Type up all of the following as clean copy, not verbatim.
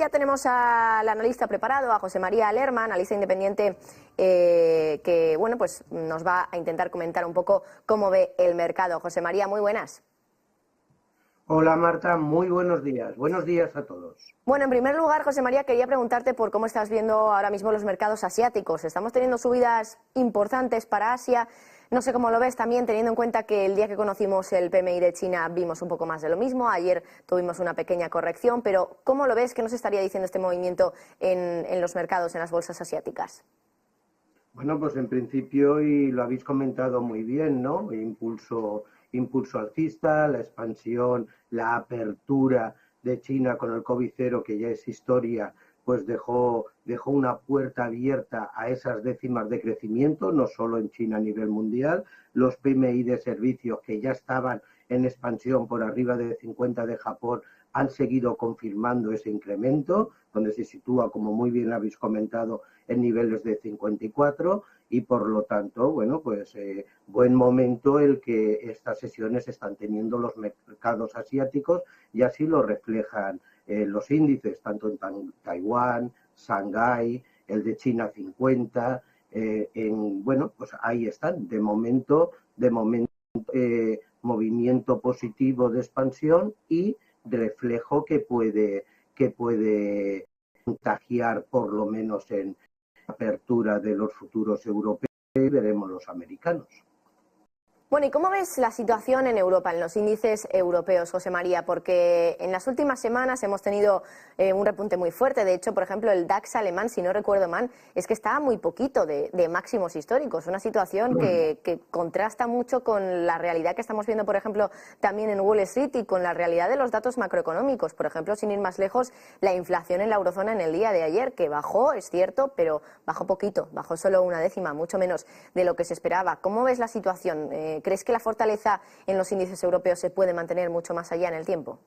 ya tenemos al analista preparado, a José María Lerma, analista independiente, que bueno, pues nos va a intentar comentar un poco cómo ve el mercado. José María, muy buenas. Hola Marta, muy buenos días. Buenos días a todos. Bueno, en primer lugar, José María, quería preguntarte por cómo estás viendo ahora mismo los mercados asiáticos. Estamos teniendo subidas importantes para Asia. No sé cómo lo ves también, teniendo en cuenta que el día que conocimos el PMI de China vimos un poco más de lo mismo. Ayer tuvimos una pequeña corrección, pero ¿cómo lo ves? ¿Qué nos estaría diciendo este movimiento en los mercados, en las bolsas asiáticas? Bueno, pues en principio, y lo habéis comentado muy bien, ¿no? Impulso alcista, la expansión, la apertura de China con el COVID-0, que ya es historia, pues dejó una puerta abierta a esas décimas de crecimiento, no solo en China a nivel mundial. Los PMI de servicios, que ya estaban en expansión por arriba de 50 de Japón, han seguido confirmando ese incremento, donde se sitúa, como muy bien habéis comentado, en niveles de 54, y por lo tanto, bueno, pues buen momento el que estas sesiones están teniendo los mercados asiáticos, y así lo reflejan los índices, tanto en Taiwán, Shanghái, el de China 50, bueno, pues ahí están, de momento movimiento positivo de expansión y reflejo que puede contagiar, por lo menos en apertura de los futuros europeos, y veremos los americanos. Bueno, ¿y cómo ves la situación en Europa, en los índices europeos, José María? Porque en las últimas semanas hemos tenido un repunte muy fuerte. De hecho, por ejemplo, el DAX alemán, si no recuerdo mal, es que está muy poquito de máximos históricos. Una situación que contrasta mucho con la realidad que estamos viendo, por ejemplo, también en Wall Street y con la realidad de los datos macroeconómicos. Por ejemplo, sin ir más lejos, la inflación en la eurozona en el día de ayer, que bajó, es cierto, pero bajó poquito, bajó solo una décima, mucho menos de lo que se esperaba. ¿Cómo ves la situación? ¿Crees que la fortaleza en los índices europeos se puede mantener mucho más allá en el tiempo?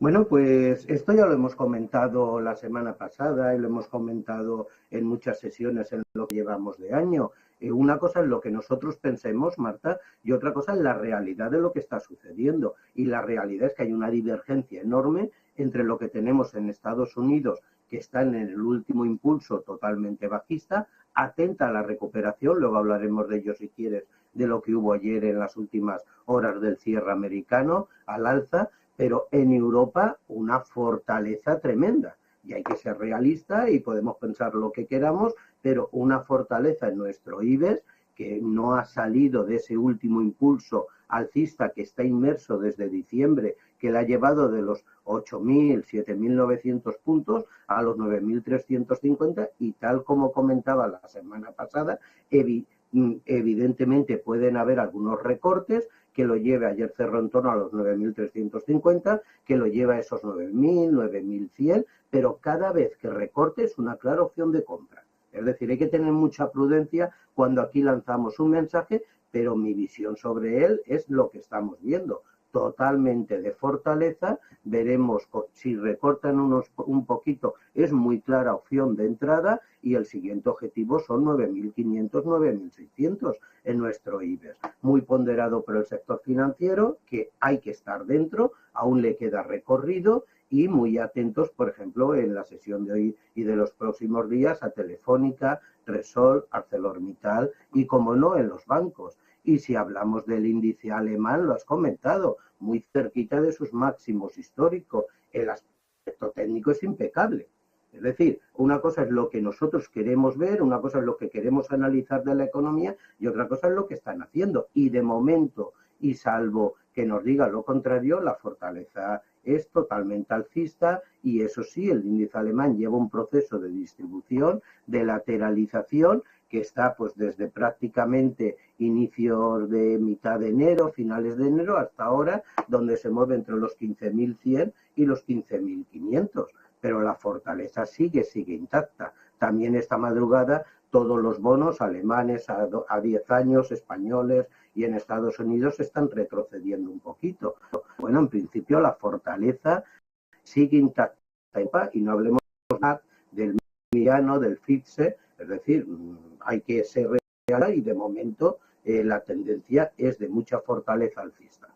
Bueno, pues esto ya lo hemos comentado la semana pasada y lo hemos comentado en muchas sesiones en lo que llevamos de año. Una cosa es lo que nosotros pensemos, Marta, y otra cosa es la realidad de lo que está sucediendo. Y la realidad es que hay una divergencia enorme entre lo que tenemos en Estados Unidos, que está en el último impulso totalmente bajista, atenta a la recuperación, luego hablaremos de ello si quieres, de lo que hubo ayer en las últimas horas del cierre americano, al alza, pero en Europa una fortaleza tremenda. Y hay que ser realista y podemos pensar lo que queramos, pero una fortaleza en nuestro IBEX que no ha salido de ese último impulso alcista que está inmerso desde diciembre, que le ha llevado de los 8.000, 7.900 puntos a los 9.350, y tal como comentaba la semana pasada, evidentemente pueden haber algunos recortes que lo lleve, ayer cerró en torno a los 9.350, que lo lleva a esos 9.000, 9.100, pero cada vez que recorte es una clara opción de compra. Es decir, hay que tener mucha prudencia cuando aquí lanzamos un mensaje, pero mi visión sobre él es lo que estamos viendo, totalmente de fortaleza. Veremos si recortan un poquito, es muy clara opción de entrada, y el siguiente objetivo son 9.500, 9.600 en nuestro IBEX. Muy ponderado por el sector financiero, que hay que estar dentro, aún le queda recorrido, y muy atentos, por ejemplo, en la sesión de hoy y de los próximos días a Telefónica, Repsol, ArcelorMittal y, como no, en los bancos. Y si hablamos del índice alemán, lo has comentado, muy cerquita de sus máximos históricos. El aspecto técnico es impecable. Es decir, una cosa es lo que nosotros queremos ver, una cosa es lo que queremos analizar de la economía, y otra cosa es lo que están haciendo. Y de momento, y salvo que nos diga lo contrario, la fortaleza es totalmente alcista, y eso sí, el índice alemán lleva un proceso de distribución, de lateralización, que está pues desde prácticamente inicios de mitad de enero, finales de enero, hasta ahora, donde se mueve entre los 15.100 y los 15.500. Pero la fortaleza sigue intacta. También esta madrugada todos los bonos alemanes a 10 años, españoles y en Estados Unidos están retrocediendo un poquito. Bueno, en principio la fortaleza sigue intacta, y no hablemos del mediano, del FTSE, es decir, hay que ser real, y de momento la tendencia es de mucha fortaleza alcista.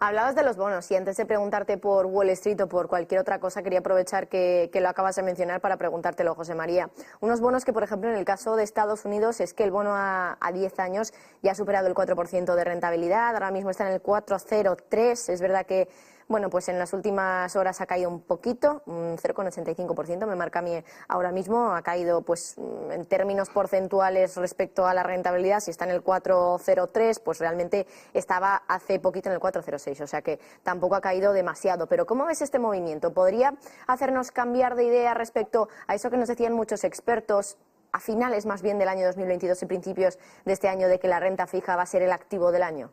Hablabas de los bonos y antes de preguntarte por Wall Street o por cualquier otra cosa, quería aprovechar que lo acabas de mencionar para preguntártelo, José María. Unos bonos que, por ejemplo, en el caso de Estados Unidos es que el bono a 10 años ya ha superado el 4% de rentabilidad, ahora mismo está en el 4,03. Es verdad que, bueno, pues en las últimas horas ha caído un poquito, un 0,85% me marca a mí ahora mismo, ha caído pues en términos porcentuales respecto a la rentabilidad, si está en el 4,03, pues realmente estaba hace poquito en el 4,06, o sea que tampoco ha caído demasiado. Pero ¿cómo ves este movimiento? ¿Podría hacernos cambiar de idea respecto a eso que nos decían muchos expertos a finales más bien del año 2022 y principios de este año, de que la renta fija va a ser el activo del año?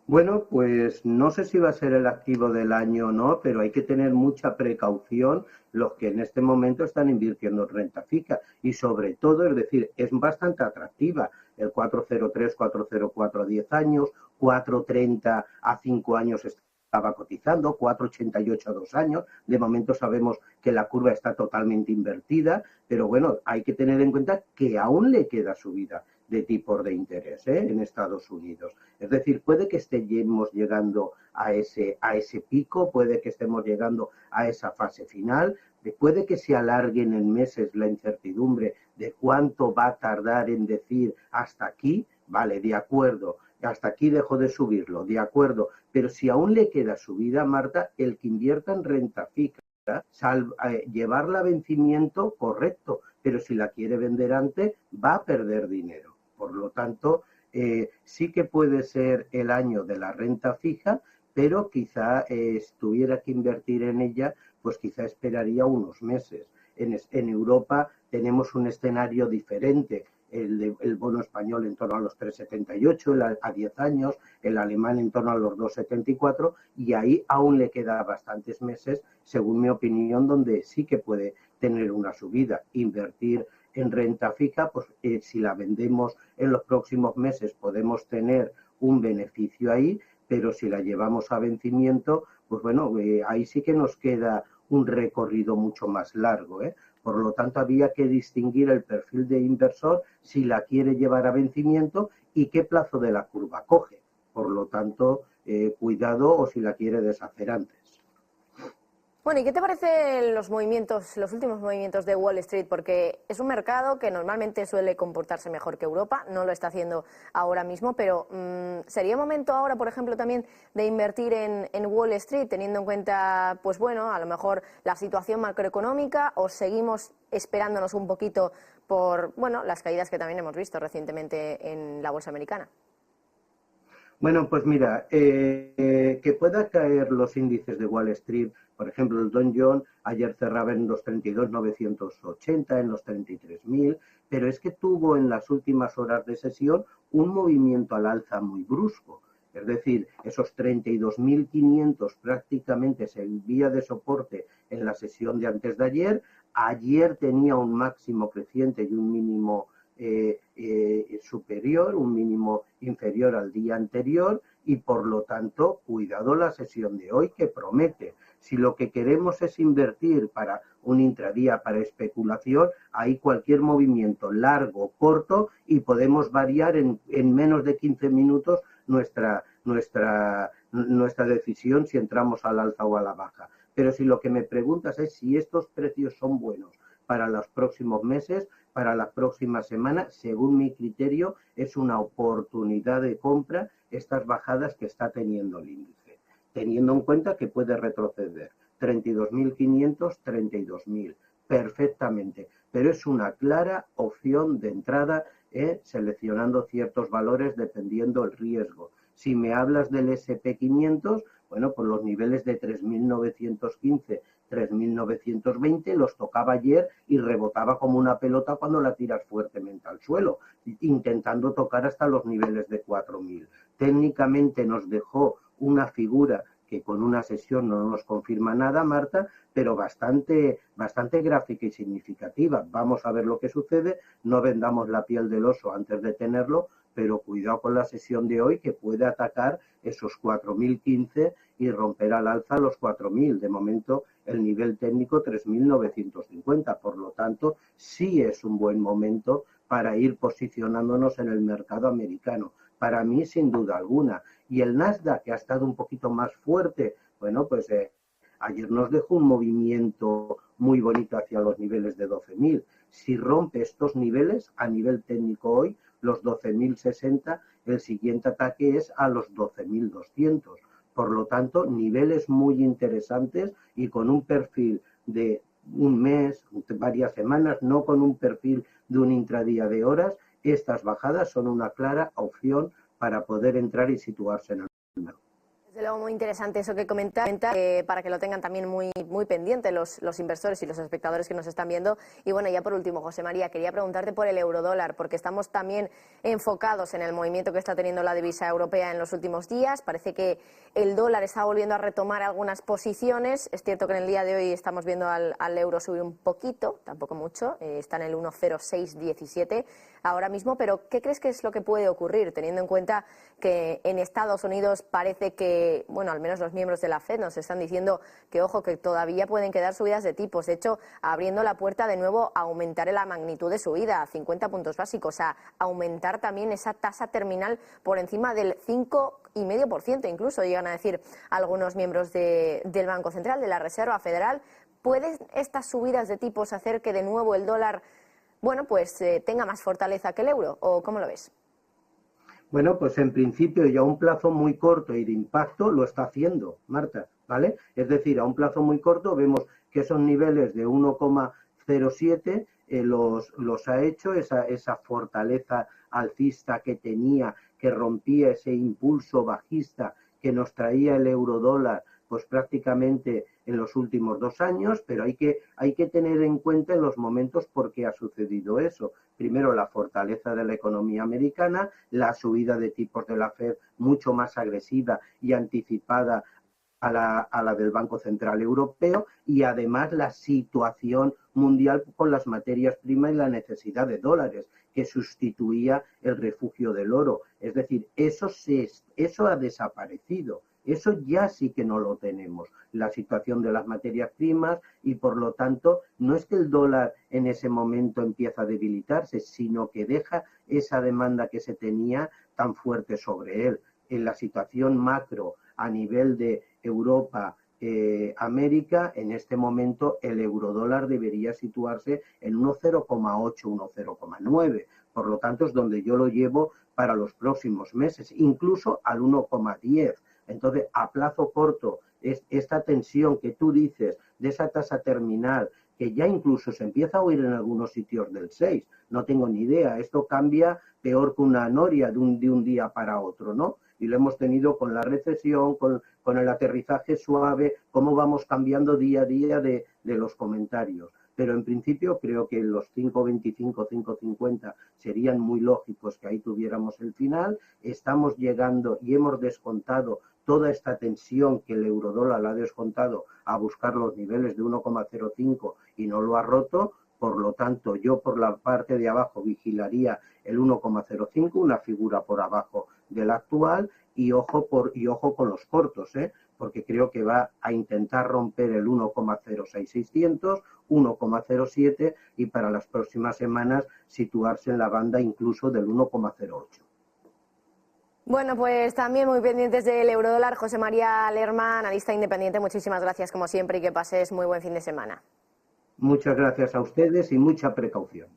Bueno, pues no sé si va a ser el activo del año o no, pero hay que tener mucha precaución los que en este momento están invirtiendo en renta fija y sobre todo, es decir, es bastante atractiva. El 403, 404 a 10 años, 430 a 5 años estaba cotizando, 4,88 a 2 años. De momento sabemos que la curva está totalmente invertida, pero bueno, hay que tener en cuenta que aún le queda subida de tipos de interés en Estados Unidos. Es decir, puede que estemos llegando a ese pico, puede que estemos llegando a esa fase final, puede que se alarguen en meses la incertidumbre de cuánto va a tardar en decir hasta aquí, vale, de acuerdo, hasta aquí dejo de subirlo, de acuerdo, pero si aún le queda subida, Marta, el que invierta en renta fija, llevarla a vencimiento, correcto, pero si la quiere vender antes, va a perder dinero. Por lo tanto, sí que puede ser el año de la renta fija, pero quizá tuviera que invertir en ella, pues quizá esperaría unos meses. En Europa tenemos un escenario diferente. El bono español en torno a los 3,78 a 10 años, el alemán en torno a los 2,74 y ahí aún le queda bastantes meses, según mi opinión, donde sí que puede tener una subida. Invertir en renta fija, pues si la vendemos en los próximos meses podemos tener un beneficio ahí, pero si la llevamos a vencimiento, pues bueno, ahí sí que nos queda un recorrido mucho más largo. Por lo tanto, había que distinguir el perfil de inversor si la quiere llevar a vencimiento y qué plazo de la curva coge. Por lo tanto, cuidado o si la quiere deshacer antes. Bueno, ¿y qué te parecen los movimientos, los últimos movimientos de Wall Street? Porque es un mercado que normalmente suele comportarse mejor que Europa, no lo está haciendo ahora mismo, pero ¿sería momento ahora, por ejemplo, también de invertir en Wall Street, teniendo en cuenta, pues bueno, a lo mejor la situación macroeconómica, o seguimos esperándonos un poquito por, bueno, las caídas que también hemos visto recientemente en la bolsa americana? Bueno, pues mira, que pueda caer los índices de Wall Street, por ejemplo, el Dow Jones ayer cerraba en los 32.980, en los 33.000, pero es que tuvo en las últimas horas de sesión un movimiento al alza muy brusco. Es decir, esos 32.500 prácticamente servía de soporte en la sesión de antes de ayer. Ayer tenía un máximo creciente y un mínimo superior, un mínimo inferior al día anterior y por lo tanto, cuidado la sesión de hoy que promete. Si lo que queremos es invertir para un intradía, para especulación, hay cualquier movimiento largo o corto y podemos variar en menos de 15 minutos nuestra decisión si entramos al alza o a la baja. Pero si lo que me preguntas es si estos precios son buenos para los próximos meses, para la próxima semana, según mi criterio, es una oportunidad de compra estas bajadas que está teniendo el índice, teniendo en cuenta que puede retroceder 32.500, 32.000, perfectamente, pero es una clara opción de entrada, seleccionando ciertos valores dependiendo el riesgo. Si me hablas del S&P 500, bueno, pues los niveles de 3.915, 3.920 los tocaba ayer y rebotaba como una pelota cuando la tiras fuertemente al suelo, intentando tocar hasta los niveles de 4.000. Técnicamente nos dejó una figura que con una sesión no nos confirma nada, Marta, pero bastante gráfica y significativa. Vamos a ver lo que sucede, no vendamos la piel del oso antes de tenerlo, pero cuidado con la sesión de hoy que puede atacar esos 4.015 y romper al alza los 4.000. De momento, el nivel técnico 3.950. Por lo tanto, sí es un buen momento para ir posicionándonos en el mercado americano. para mí sin duda alguna. Y el Nasdaq, que ha estado un poquito más fuerte, bueno, pues ayer nos dejó un movimiento muy bonito hacia los niveles de 12.000. Si rompe estos niveles a nivel técnico hoy, los 12.060, el siguiente ataque es a los 12.200. Por lo tanto, niveles muy interesantes y con un perfil de un mes, varias semanas, no con un perfil de un intradía de horas. Estas bajadas son una clara opción para poder entrar y situarse en el mercado. Desde luego muy interesante eso que comenta, para que lo tengan también muy pendiente los inversores y los espectadores que nos están viendo. Y bueno, ya por último, José María, quería preguntarte por el eurodólar, porque estamos también enfocados en el movimiento que está teniendo la divisa europea en los últimos días. Parece que el dólar está volviendo a retomar algunas posiciones. Es cierto que en el día de hoy estamos viendo al euro subir un poquito, tampoco mucho, está en el 1,0617 ahora mismo, pero ¿qué crees que es lo que puede ocurrir, teniendo en cuenta que en Estados Unidos parece que, bueno, al menos los miembros de la FED nos están diciendo que, ojo, que todavía pueden quedar subidas de tipos, de hecho, abriendo la puerta de nuevo a aumentar la magnitud de subida a 50 puntos básicos, a aumentar también esa tasa terminal por encima del 5,5%, incluso llegan a decir algunos miembros del Banco Central, de la Reserva Federal? ¿Pueden estas subidas de tipos hacer que de nuevo el dólar, bueno, pues tenga más fortaleza que el euro? ¿O cómo lo ves? Bueno, pues en principio y a un plazo muy corto y de impacto lo está haciendo, Marta, ¿vale? Es decir, a un plazo muy corto vemos que esos niveles de 1,07 los ha hecho, esa fortaleza alcista que tenía, que rompía ese impulso bajista que nos traía el eurodólar, pues prácticamente en los últimos 2 años, pero hay que tener en cuenta en los momentos por qué ha sucedido eso. Primero, la fortaleza de la economía americana, la subida de tipos de la FED mucho más agresiva y anticipada a la del Banco Central Europeo, y además la situación mundial con las materias primas y la necesidad de dólares, que sustituía el refugio del oro. Es decir, eso ha desaparecido. Eso ya sí que no lo tenemos, la situación de las materias primas, y por lo tanto no es que el dólar en ese momento empieza a debilitarse, sino que deja esa demanda que se tenía tan fuerte sobre él. En la situación macro a nivel de Europa, América, en este momento el eurodólar debería situarse en 1,08, 1,09. Por lo tanto, es donde yo lo llevo para los próximos meses, incluso al 1,10. Entonces, a plazo corto, esta tensión que tú dices de esa tasa terminal, que ya incluso se empieza a oír en algunos sitios del 6, no tengo ni idea, esto cambia peor que una noria de un día para otro, ¿no? Y lo hemos tenido con la recesión, con el aterrizaje suave, cómo vamos cambiando día a día de los comentarios. Pero en principio creo que los 5,25, 5,50 serían muy lógicos que ahí tuviéramos el final. Estamos llegando y hemos descontado toda esta tensión que el eurodólar la ha descontado a buscar los niveles de 1,05 y no lo ha roto. Por lo tanto, yo por la parte de abajo vigilaría el 1,05, una figura por abajo del actual, y ojo con los cortos, porque creo que va a intentar romper el 1,06600, 1,07, y para las próximas semanas situarse en la banda incluso del 1,08. Bueno, pues también muy pendientes del eurodólar. José María Lerma, analista independiente, muchísimas gracias como siempre y que pases muy buen fin de semana. Muchas gracias a ustedes y mucha precaución.